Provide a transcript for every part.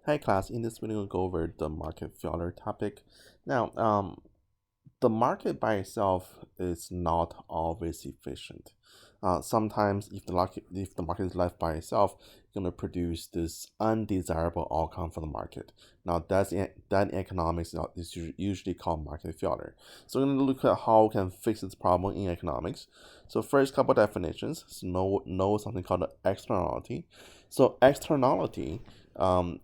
Hi class, in this video we'll go over the market failure topic. Now, the market by itself is not always efficient. Sometimes if the market is left by itself, it's going to produce this undesirable outcome for the market. Now that in economics is usually called market failure. So we're going to look at how we can fix this problem in economics. So first couple definitions. So know something called externality. So externality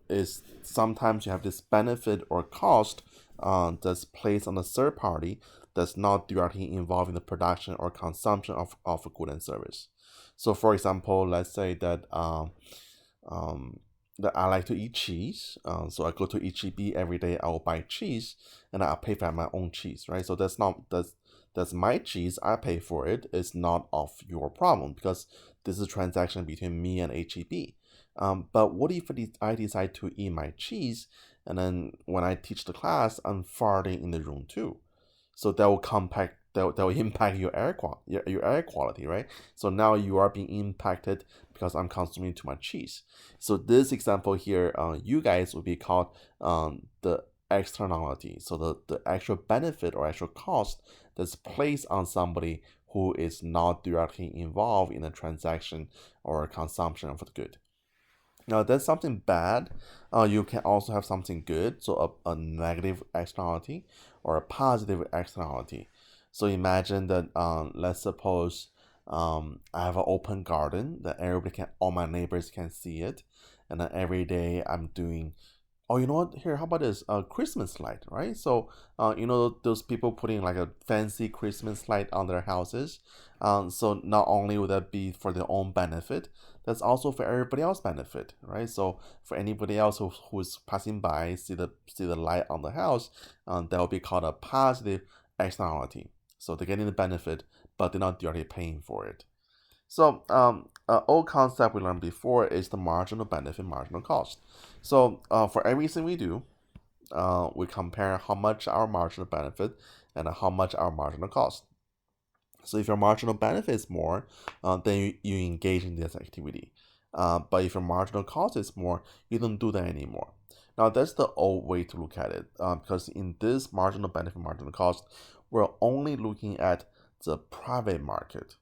is sometimes you have this benefit or cost that's placed on a third party that's not directly involved in the production or consumption of a good and service. So for example, let's say that that I like to eat cheese. So I go to HEB every day, I will buy cheese and I'll pay for my own cheese, right? So that's my cheese, I pay for it. It's not of your problem because this is a transaction between me and HEB. But what if I decide to eat my cheese and then when I teach the class, I'm farting in the room too? So that will impact your air quality, right? So now you are being impacted because I'm consuming too much cheese. So this example here, you guys will be called the externality. So the actual benefit or actual cost that's placed on somebody who is not directly involved in a transaction or consumption of the good. Now, that's something bad. You can also have something good, so a negative externality or a positive externality. So imagine that, let's suppose I have an open garden that all my neighbors can see it, and then every day I'm doing. Oh, you know what? Here, how about this? Christmas light, right? So, those people putting like a fancy Christmas light on their houses. So not only would that be for their own benefit, that's also for everybody else benefit, right? So for anybody else who's passing by, see the light on the house, that will be called a positive externality. So they're getting the benefit, but they're not directly paying for it. So old concept we learned before is the marginal benefit, marginal cost. So for everything we do, we compare how much our marginal benefit and how much our marginal cost. So if your marginal benefit is more, then you engage in this activity. But if your marginal cost is more, you don't do that anymore. Now that's the old way to look at it, because in this marginal benefit, marginal cost, we're only looking at the private market.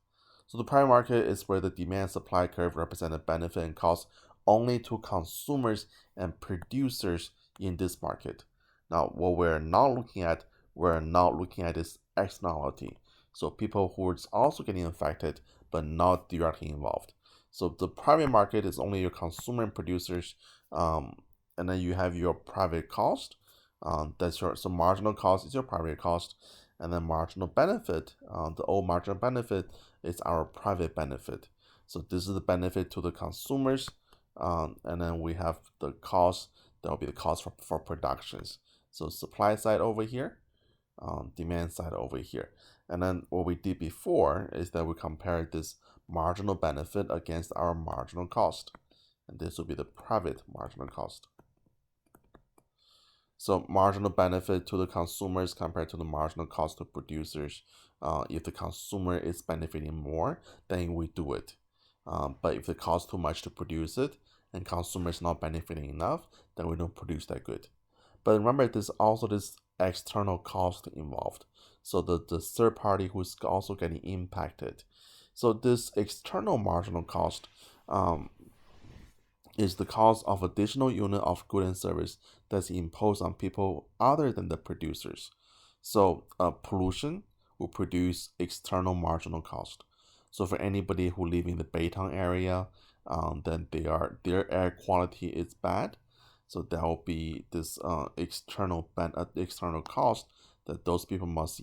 So the private market is where the demand supply curve represents the benefit and cost only to consumers and producers in this market. Now, what we're not looking at is externality. So people who are also getting affected but not directly involved. So the private market is only your consumer and producers, and then you have your private cost. So marginal cost is your private cost, and then marginal benefit, the old marginal benefit is our private benefit. So this is the benefit to the consumers, and then we have the cost, that will be the cost for productions. So supply side over here, demand side over here. And then what we did before is that we compared this marginal benefit against our marginal cost. And this will be the private marginal cost. So marginal benefit to the consumers compared to the marginal cost to producers. If the consumer is benefiting more, then we do it. But if it costs too much to produce it and consumer is not benefiting enough, then we don't produce that good. But remember, there's also this external cost involved. So the third party who's also getting impacted. So this external marginal cost is the cost of additional unit of good and service that's imposed on people other than the producers. So pollution will produce external marginal cost. So for anybody who live in the Beitang area, then their air quality is bad. So there will be this external cost that those people must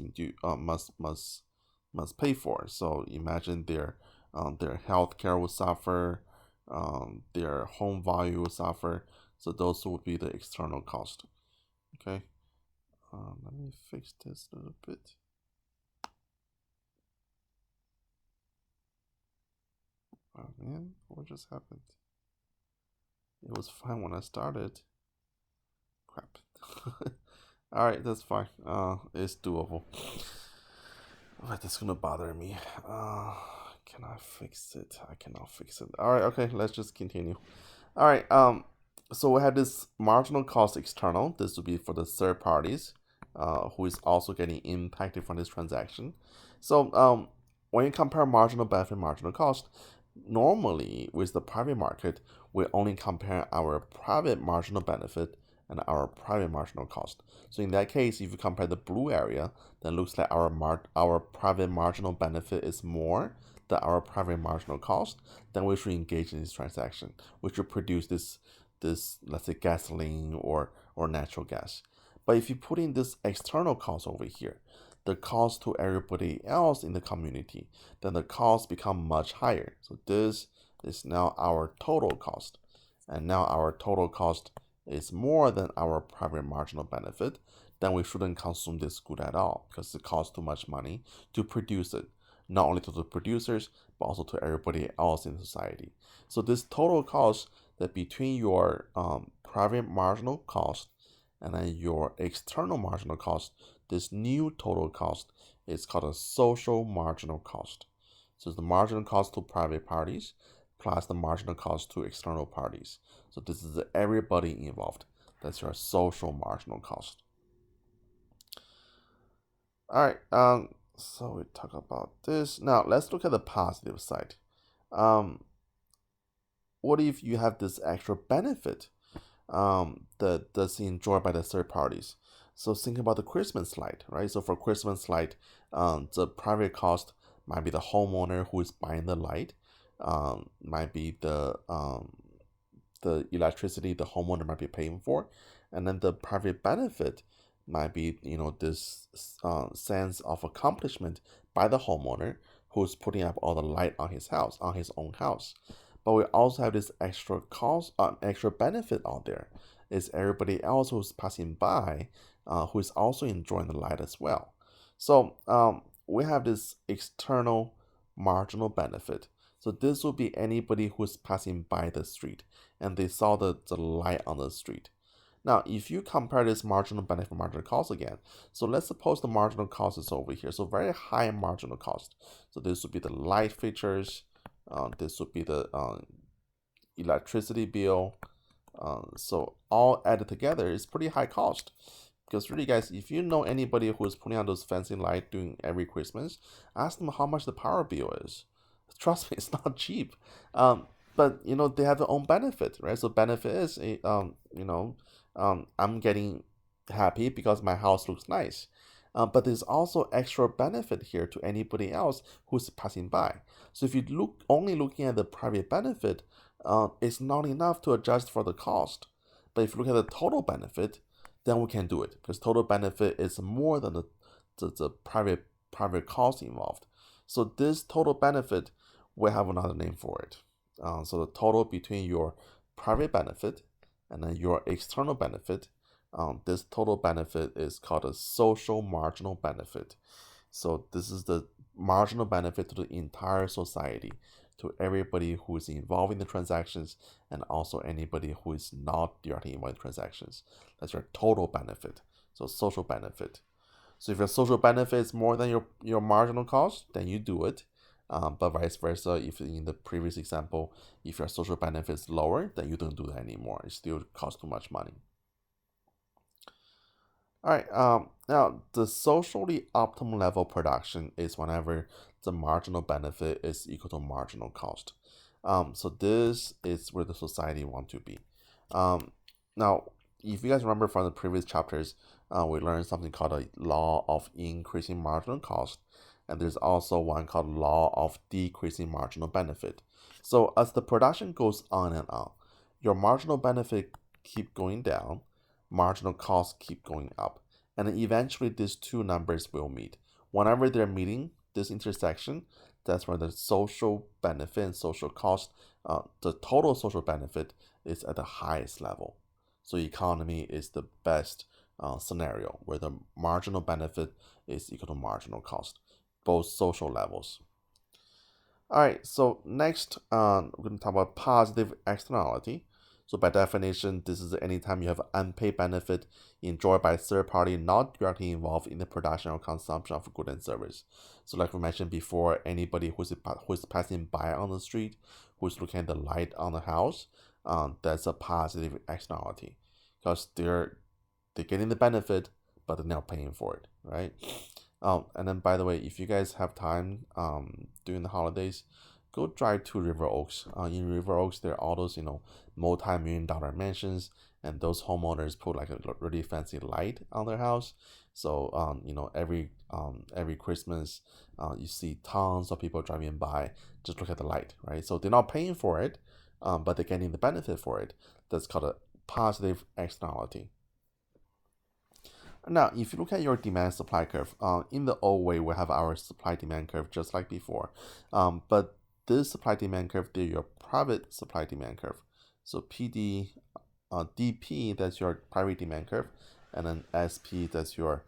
pay for. So imagine their healthcare will suffer, their home value will suffer. So those would be the external cost. Okay, let me fix this a little bit. Oh man, what just happened? It was fine when I started. Crap. Alright, that's fine. It's doable. But that's gonna bother me. Can I fix it? I cannot fix it. Alright, okay, let's just continue. Alright, So we have this marginal cost external. This would be for the third parties who is also getting impacted from this transaction. So when you compare marginal benefit, marginal cost, normally with the private market, we only compare our private marginal benefit and our private marginal cost. So in that case, if you compare the blue area, then it looks like our private marginal benefit is more than our private marginal cost. Then we should engage in this transaction, which will produce this let's say gasoline or natural gas. But if you put in this external cost over here, the cost to everybody else in the community, then the cost become much higher. So this is now our total cost. And now our total cost is more than our private marginal benefit, then we shouldn't consume this good at all because it costs too much money to produce it, not only to the producers, but also to everybody else in society. So this total cost that between your private marginal cost and then your external marginal cost, this new total cost is called a social marginal cost. So it's the marginal cost to private parties plus the marginal cost to external parties. So this is everybody involved. That's your social marginal cost. All right, so we talk about this. Now let's look at the positive side. What if you have this extra benefit that's enjoyed by the third parties? So think about the Christmas light, right? So for Christmas light, the private cost might be the homeowner who is buying the light, might be the electricity the homeowner might be paying for, and then the private benefit might be this sense of accomplishment by the homeowner who's putting up all the light on his house, on his own house. But we also have this extra cost, extra benefit out there. Is everybody else who's passing by, who is also enjoying the light as well. So we have this external marginal benefit. So this will be anybody who's passing by the street and they saw the light on the street. Now, if you compare this marginal benefit, marginal cost again, so let's suppose the marginal cost is over here. So very high marginal cost. So this would be the light features. This would be the electricity bill. So all added together is pretty high cost. Because really, guys, if you know anybody who is putting on those fancy lights during every Christmas, ask them how much the power bill is. Trust me, it's not cheap. But they have their own benefit, right? So benefit is, I'm getting happy because my house looks nice. But there's also extra benefit here to anybody else who's passing by. So if you only looking at the private benefit, it's not enough to adjust for the cost. But if you look at the total benefit, then we can do it because total benefit is more than the private cost involved. So this total benefit, we have another name for it. So the total between your private benefit and then your external benefit, this total benefit is called a social marginal benefit. So this is the marginal benefit to the entire society, to everybody who is involved in the transactions and also anybody who is not directly involved in transactions. That's your total benefit. So social benefit. So if your social benefit is more than your marginal cost, then you do it. But vice versa, if in the previous example, if your social benefit is lower, then you don't do that anymore. It still costs too much money. All right, now the socially optimal level production is whenever the marginal benefit is equal to marginal cost. So this is where the society want to be. Now, if you guys remember from the previous chapters, we learned something called a law of increasing marginal cost. And there's also one called law of decreasing marginal benefit. So as the production goes on and on, your marginal benefit keep going down, marginal costs keep going up. And then eventually these two numbers will meet. Whenever they're meeting this intersection, that's where the social benefit and social cost, the total social benefit is at the highest level. So economy is the best scenario where the marginal benefit is equal to marginal cost, both social levels. All right, so next we're going to talk about positive externality. So by definition, this is anytime you have unpaid benefit enjoyed by a third party not directly involved in the production or consumption of goods and service. So like we mentioned before, anybody who's passing by on the street, who's looking at the light on the house, that's a positive externality because they're getting the benefit, but they're not paying for it, right? And then by the way, if you guys have time during the holidays, go drive to River Oaks. In River Oaks, there are all those multi-million-dollar mansions, and those homeowners put like a really fancy light on their house. So every Christmas, you see tons of people driving by. Just look at the light, right? So they're not paying for it, but they're getting the benefit for it. That's called a positive externality. Now, if you look at your demand supply curve, in the old way, we have our supply demand curve just like before. But this supply demand curve, they're your private supply demand curve. So PD, DP, that's your private demand curve, and then SP, that's your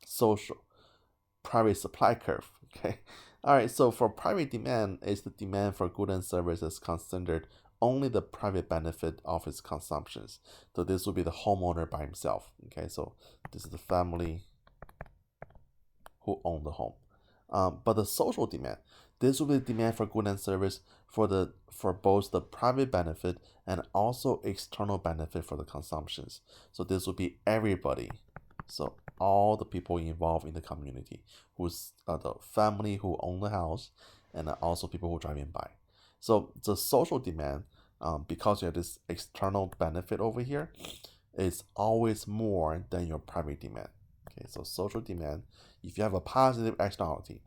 social private supply curve. Okay. All right. So for private demand, is the demand for goods and services considered only the private benefit of its consumptions. So this will be the homeowner by himself. Okay, so this is the family who own the home. But the social demand, this will be the demand for goods and service for both the private benefit and also external benefit for the consumptions. So this will be everybody. So all the people involved in the community, who's the family who own the house, and also people who are driving by. So the social demand, because you have this external benefit over here, is always more than your private demand. Okay, so social demand, if you have a positive externality,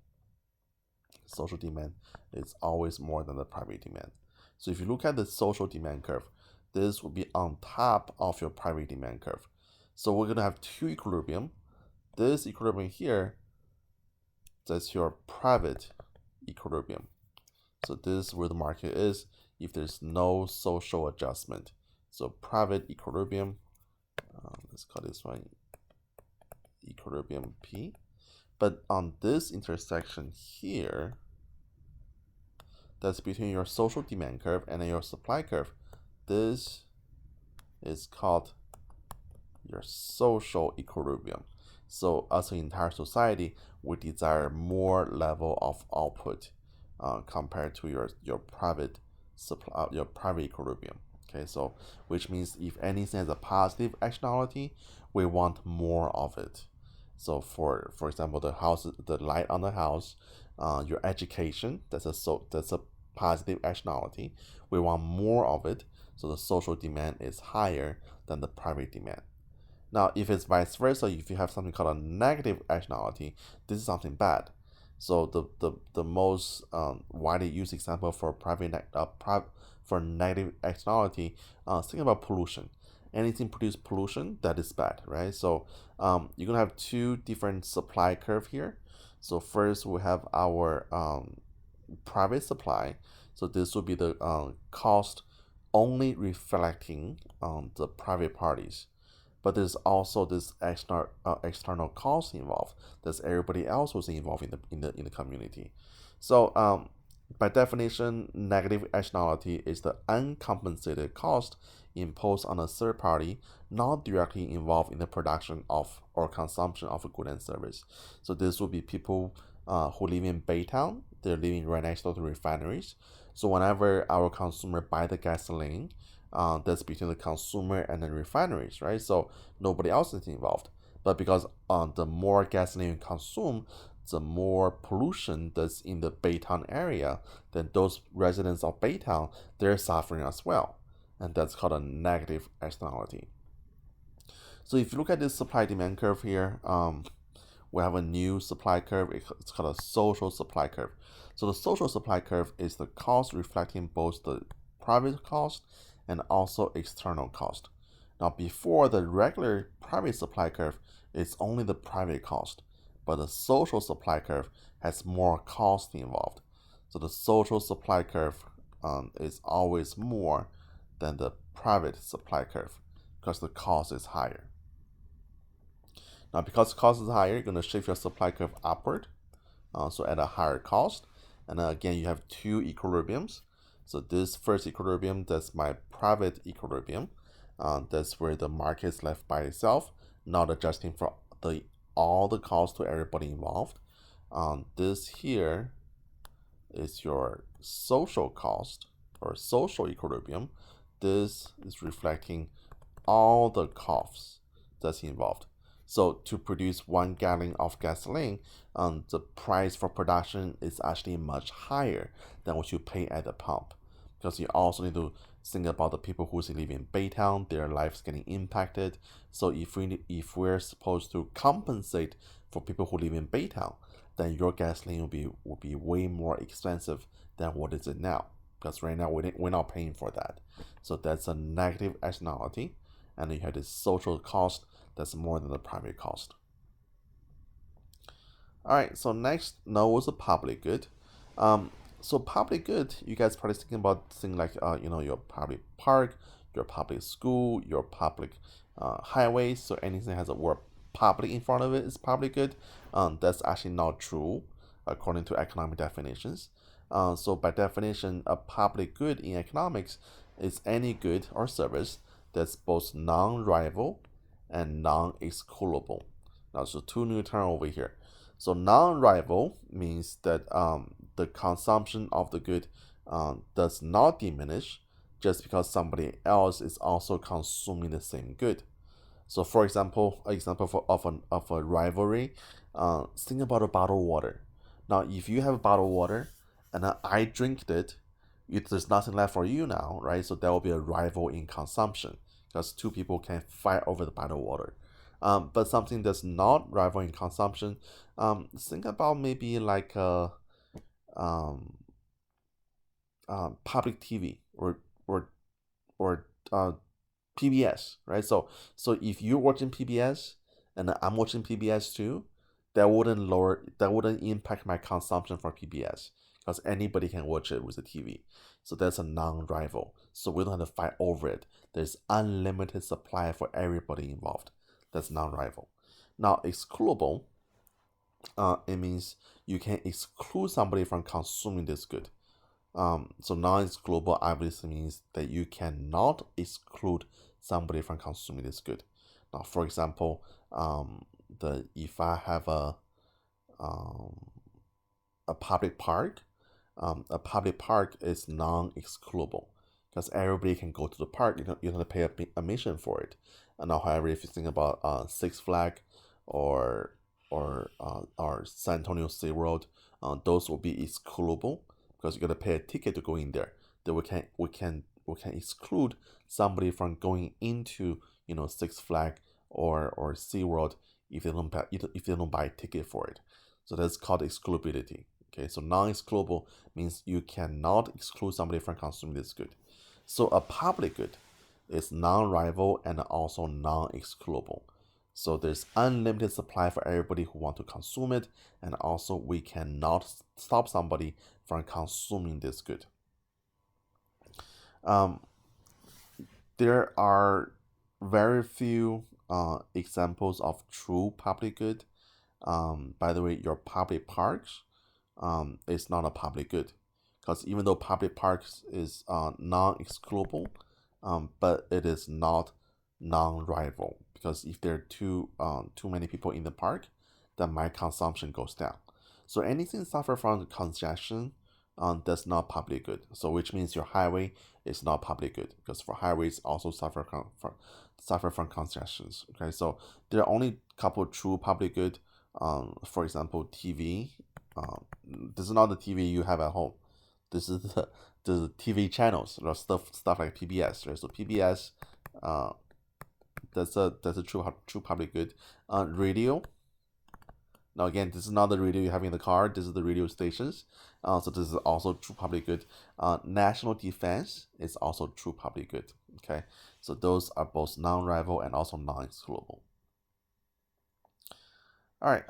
social demand is always more than the private demand. So if you look at the social demand curve, this will be on top of your private demand curve. So we're going to have two equilibrium. This equilibrium here, that's your private equilibrium. So this is where the market is if there's no social adjustment. So private equilibrium, let's call this one equilibrium P. But on this intersection here, that's between your social demand curve and your supply curve, this is called your social equilibrium. So as an entire society, we desire more level of output compared to your private supply, your private equilibrium. Okay, so which means if anything has a positive externality, we want more of it. So for example, the light on the house, your education, that's a positive externality. We want more of it, so the social demand is higher than the private demand. Now, if it's vice versa, if you have something called a negative externality, this is something bad. So the most widely used example for for negative externality, think about pollution. Anything produce pollution, that is bad, right? So you're gonna have two different supply curve here. So first we have our private supply. So this will be the cost only reflecting the private parties. But there's also this external cost involved. There's everybody else who's involved in the community. So by definition, negative externality is the uncompensated cost imposed on a third party not directly involved in the production of or consumption of a good and service. So this will be people who live in Baytown. They're living right next door to refineries. So whenever our consumer buy the gasoline, that's between the consumer and the refineries, right? So nobody else is involved. But because the more gasoline you consume, the more pollution that's in the Baytown area, then those residents of Baytown, they're suffering as well. And that's called a negative externality. So if you look at this supply demand curve here, we have a new supply curve. It's called a social supply curve. So the social supply curve is the cost reflecting both the private cost and also external cost. Now, before the regular private supply curve, it's only the private cost, but the social supply curve has more cost involved. So the social supply curve is always more than the private supply curve because the cost is higher. Now, because the cost is higher, you're going to shift your supply curve upward, so at a higher cost. And then again, you have two equilibriums. So this first equilibrium, that's my private equilibrium. That's where the market is left by itself, not adjusting for all the costs to everybody involved. This here, is your social cost or social equilibrium. This is reflecting all the costs that's involved. So to produce 1 gallon of gasoline, the price for production is actually much higher than what you pay at the pump, because you also need to think about the people who live in Baytown, their lives getting impacted. So if we're supposed to compensate for people who live in Baytown, then your gasoline will be way more expensive than what is it now, because right now we're not paying for that. So that's a negative externality, and you have this social cost that's more than the primary cost. All right, so next, now what's a public good? So public good, you guys probably thinking about things like your public park, your public school, your public highways. So anything that has a word public in front of it is public good. That's actually not true according to economic definitions. So by definition, a public good in economics is any good or service that's both non-rival and non-excludable. Now, so 2 new terms over here. So non-rival means that the consumption of the good does not diminish just because somebody else is also consuming the same good. So, for example, of a rivalry, think about a bottled water. Now, if you have a bottled water and I drink it, there's nothing left for you now, right? So there will be a rival in consumption, because 2 people can fight over the bottled water. But something that's not rival in consumption, think about maybe like public TV or PBS, right? So if you're watching PBS and I'm watching PBS too, that wouldn't impact my consumption for PBS, because anybody can watch it with the TV. So that's a non-rival. So we don't have to fight over it. There's unlimited supply for everybody involved. That's non-rival. Now, excludable, it means you can exclude somebody from consuming this good. So non-excludable obviously means that you cannot exclude somebody from consuming this good. Now, for example, if I have a public park, a public park is non-excludable, because everybody can go to the park. You don't have to pay admission for it. And now, however, if you think about Six Flags or San Antonio SeaWorld, those will be excludable, because you got to pay a ticket to go in there. Then we can exclude somebody from going into Six Flags or SeaWorld if they don't buy a ticket for it. So that's called excludability. Okay, so non-excludable means you cannot exclude somebody from consuming this good. So a public good is non-rival and also non-excludable. So there's unlimited supply for everybody who want to consume it, and also we cannot stop somebody from consuming this good. There are very few examples of true public good. By the way, your public parks is not a public good, because even though public parks is non-excludable, but it is not non-rival, because if there are too many people in the park, then my consumption goes down. So anything suffer from congestion, that's not public good. So which means your highway is not public good, because for highways also suffer from congestions. Okay, so there are only a couple of true public good. For example, TV. This is not the TV you have at home. This is the TV channels, stuff like PBS. Right? So PBS, that's a true public good. Radio. Now again, this is not the radio you have in the car. This is the radio stations. So this is also true public good. National defense is also true public good. Okay, so those are both non-rival and also non-excludable. All right.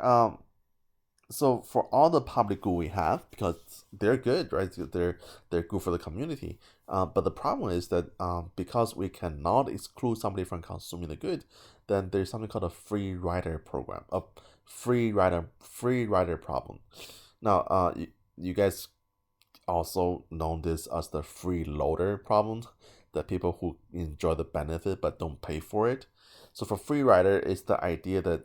So for all the public good we have, because they're good, right? They're good for the community. But the problem is that because we cannot exclude somebody from consuming the good, then there's something called a free rider program, a free rider problem. Now, you guys also know this as the freeloader problem, that people who enjoy the benefit but don't pay for it. So for free rider, it's the idea that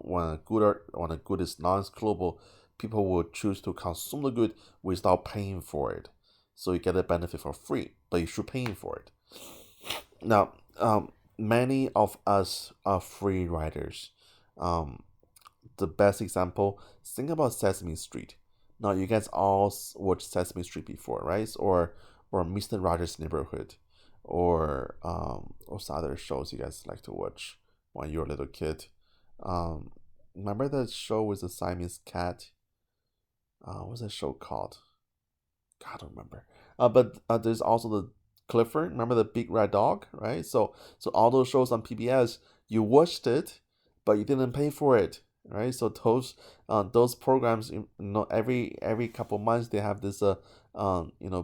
when a good is non-excludable, people will choose to consume the good without paying for it. So you get a benefit for free, but you should pay for it. Now, many of us are free riders. The best example, think about Sesame Street. Now, you guys all watched Sesame Street before, right? Or Mr. Rogers' Neighborhood, or what's other shows you guys like to watch when you're a little kid? Remember that show with the Siamese cat? What's that show called? God, I don't remember. But there's also the Clifford. Remember the big red dog, right? So all those shows on PBS, you watched it, but you didn't pay for it, right? So those programs, every couple months they have this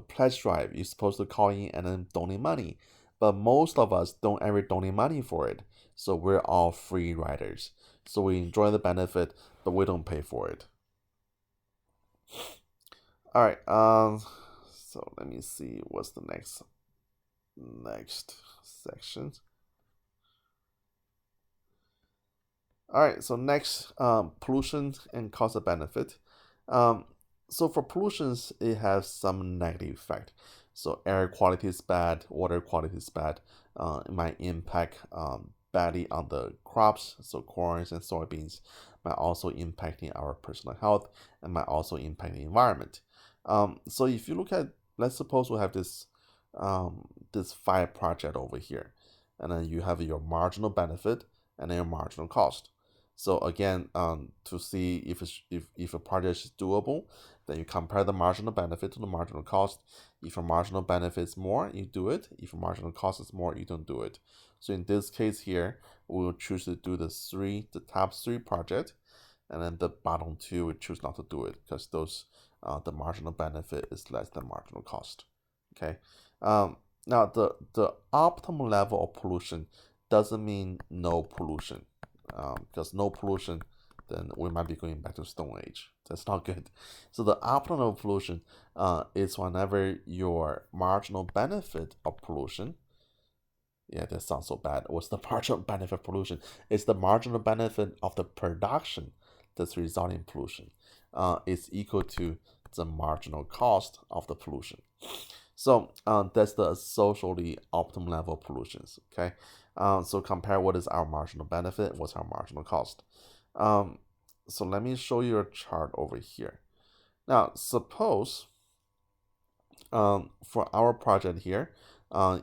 pledge drive. You're supposed to call in and then donate money, but most of us don't ever donate money for it. So we're all free riders. So we enjoy the benefit, but we don't pay for it. All right. So let me see what's the next section. All right. So next, pollution and cost of benefit. So for pollutions, it has some negative effect. So air quality is bad, water quality is bad. It might impact badly on the crops, so corns and soybeans, might also impacting our personal health, and might also impact the environment. So if you look at, let's suppose we have this this 5 project over here, and then you have your marginal benefit and then your marginal cost. So again, to see if a project is doable, then you compare the marginal benefit to the marginal cost. If your marginal benefit is more, you do it. If your marginal cost is more, you don't do it. So in this case here, we will choose to do the top 3 project, and then the bottom 2 we choose not to do it because those the marginal benefit is less than marginal cost. Okay. Now the optimal level of pollution doesn't mean no pollution. Because no pollution, then we might be going back to Stone Age. That's not good. So the optimal pollution is whenever your marginal benefit of pollution, yeah, that sounds so bad. What's the marginal benefit of pollution? It's the marginal benefit of the production that's resulting in pollution. Is equal to the marginal cost of the pollution. So that's the socially optimal level of pollutions. Okay. So compare what is our marginal benefit, what's our marginal cost. So let me show you a chart over here. Now, suppose for our project here,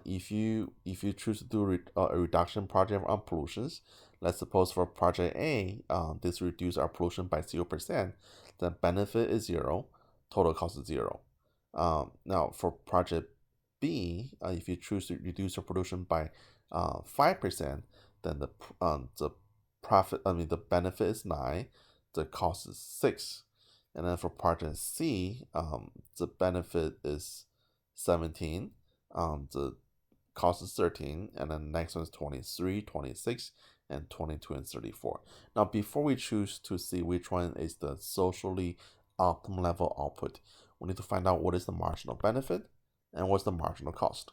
if you choose to do a reduction project on pollutions, let's suppose for project A, this reduce our pollution by 0%, then benefit is 0, total cost is 0. Now for project B, if you choose to reduce your pollution by 5%, then the benefit is 9, the cost is 6. And then for project C, the benefit is 17, the cost is 13, and then next one is 23, 26, and 22 and 34. Now, before we choose to see which one is the socially optimal level output, we need to find out what is the marginal benefit and what's the marginal cost.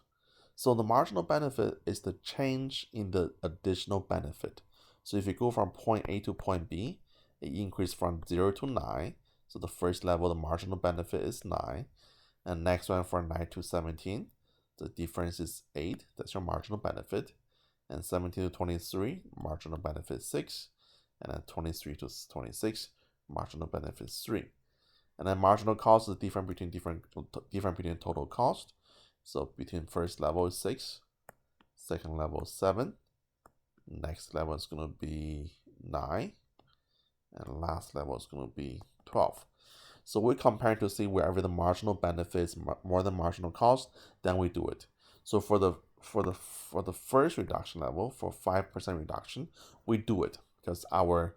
So the marginal benefit is the change in the additional benefit. So if you go from point A to point B, it increased from 0 to 9. So the first level, the marginal benefit is 9. And next one from 9 to 17, the difference is 8. That's your marginal benefit. And 17 to 23, marginal benefit is 6. And then 23 to 26, marginal benefit is 3. And then marginal cost is different between total cost. So between first level is 6, second level is 7, next level is going to be 9, and last level is going to be 12. So we compare to see wherever the marginal benefit is more than marginal cost, then we do it. So for the first reduction level, for 5% reduction, we do it because our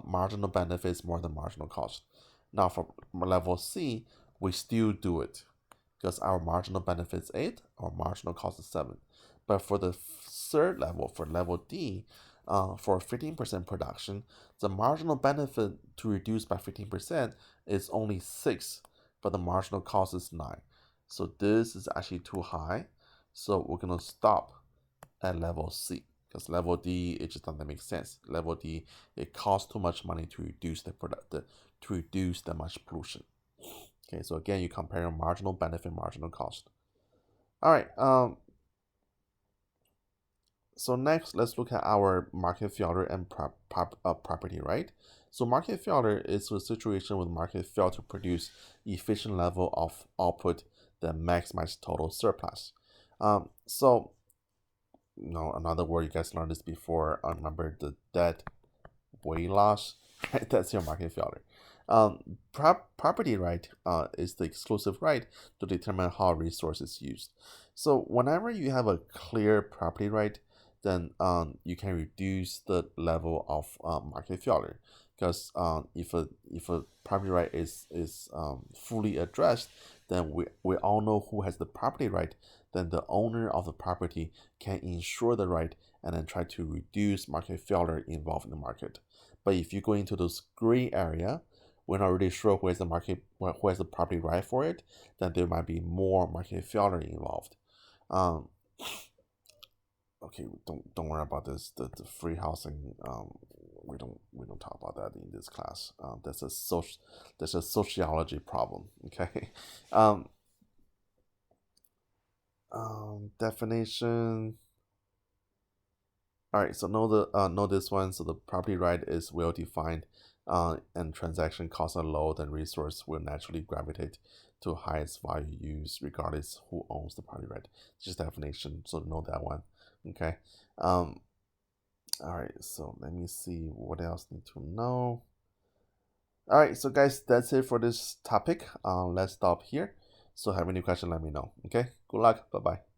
marginal benefit is more than marginal cost. Now for level C, we still do it because our marginal benefit is 8, our marginal cost is 7. But for the third level, for level D, for 15% production, the marginal benefit to reduce by 15% is only 6, but the marginal cost is 9. So this is actually too high. So we're going to stop at level C because level D, it just doesn't make sense. Level D, it costs too much money to reduce the that much pollution. Okay, so again, you compare marginal benefit, marginal cost. All right. So next, let's look at our market failure and property right. So market failure is a situation where the market failed to produce efficient level of output that maximize total surplus. So another word, you guys learned this before. Remember the dead weight loss, right? That's your market failure. Property right is the exclusive right to determine how a resource is used. So whenever you have a clear property right, then you can reduce the level of market failure. Because if a property right is fully addressed, then we all know who has the property right. Then the owner of the property can ensure the right and then try to reduce market failure involved in the market. But if you go into those gray area, we're not really sure who has the property right for it, then there might be more market failure involved. Okay, don't worry about this. The free housing, we don't talk about that in this class. That's a sociology problem. Okay. Definition. All right, so know this one. So the property right is well defined, and transaction costs are low, then resource will naturally gravitate to highest value use regardless who owns the property right. Just definition, so know that one. Okay. All right, so let me see what else need to know. All right, so guys, that's it for this topic. Let's stop here. So have any question, let me know. Okay, good luck. Bye-bye.